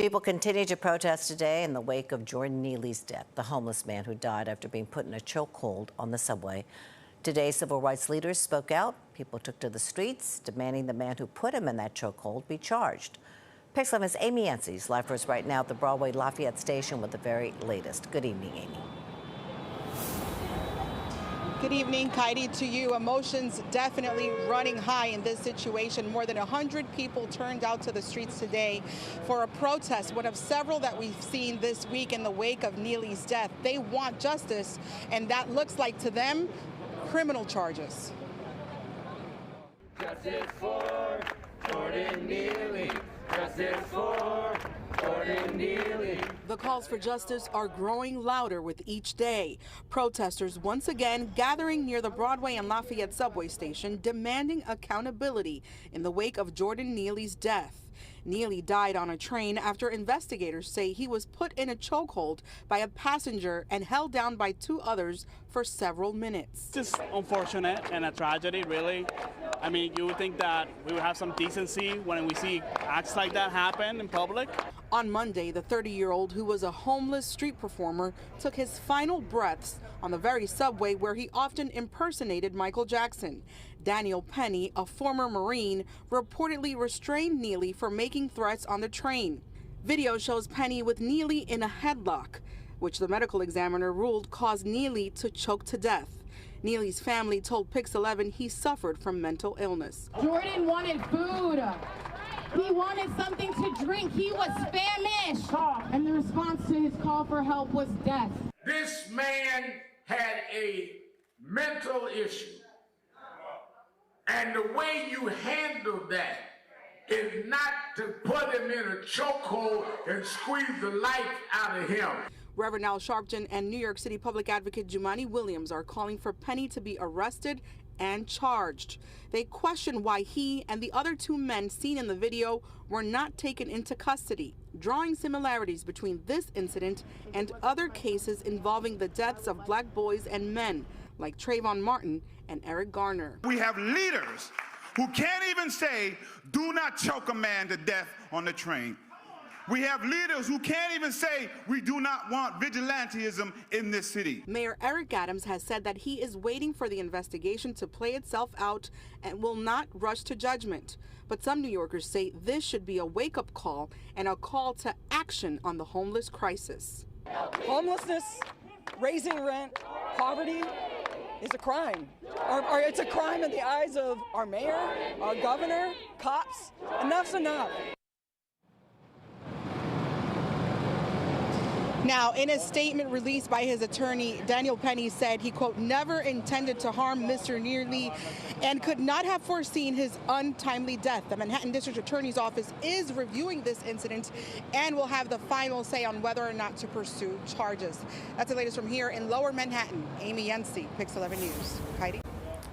People continue to protest today in the wake of Jordan Neely's death, the homeless man who died after being put in a chokehold on the subway. Today, civil rights leaders spoke out. People took to the streets, demanding the man who put him in that chokehold be charged. Pix 11's Amy Yancey is live for us right now at the Broadway Lafayette station with the very latest. Good evening, Amy. Good evening, Heidi, to you. Emotions definitely running high in this situation. More than 100 people turned out to the streets today for a protest, one of several that we've seen this week in the wake of Neely's death. They want justice, and that looks like to them criminal charges. Justice for Jordan Neely. Justice for Jordan Neely. The calls for justice are growing louder with each day. Protesters once again gathering near the Broadway and Lafayette subway station demanding accountability in the wake of Jordan Neely's death. Neely died on a train after investigators say he was put in a chokehold by a passenger and held down by two others for several minutes. It's just unfortunate and a tragedy, really. I mean, you would think that we would have some decency when we see acts like that happen in public. On Monday, the 30-year-old who was a homeless street performer took his final breaths on the very subway where he often impersonated Michael Jackson. Daniel Penny, a former Marine, reportedly restrained Neely for making threats on the train. Video shows Penny with Neely in a headlock, which the medical examiner ruled caused Neely to choke to death. Neely's family told Pix 11 he suffered from mental illness. Jordan wanted food. He wanted something to drink. He was famished. And the response to his call for help was death. This man had a mental issue. And the way you handle that is not to put him in a chokehold and squeeze the life out of him. Reverend Al Sharpton and New York City Public Advocate Jumaane Williams are calling for Penny to be arrested and charged. They question why he and the other two men seen in the video were not taken into custody, drawing similarities between this incident and other cases involving the deaths of black boys and men, like Trayvon Martin and Eric Garner. We have leaders who can't even say, do not choke a man to death on the train. We have leaders who can't even say, we do not want vigilantism in this city. Mayor Eric Adams has said that he is waiting for the investigation to play itself out and will not rush to judgment. But some New Yorkers say this should be a wake-up call and a call to action on the homeless crisis. Homelessness, raising rent, poverty is a crime. Or it's a crime in the eyes of our mayor, our governor, cops. Enough's enough. Now, in a statement released by his attorney, Daniel Penny said he, quote, never intended to harm Mr. Neely and could not have foreseen his untimely death. The Manhattan District Attorney's Office is reviewing this incident and will have the final say on whether or not to pursue charges. That's the latest from here in Lower Manhattan. Amy Yancey, Pix 11 News. Heidi?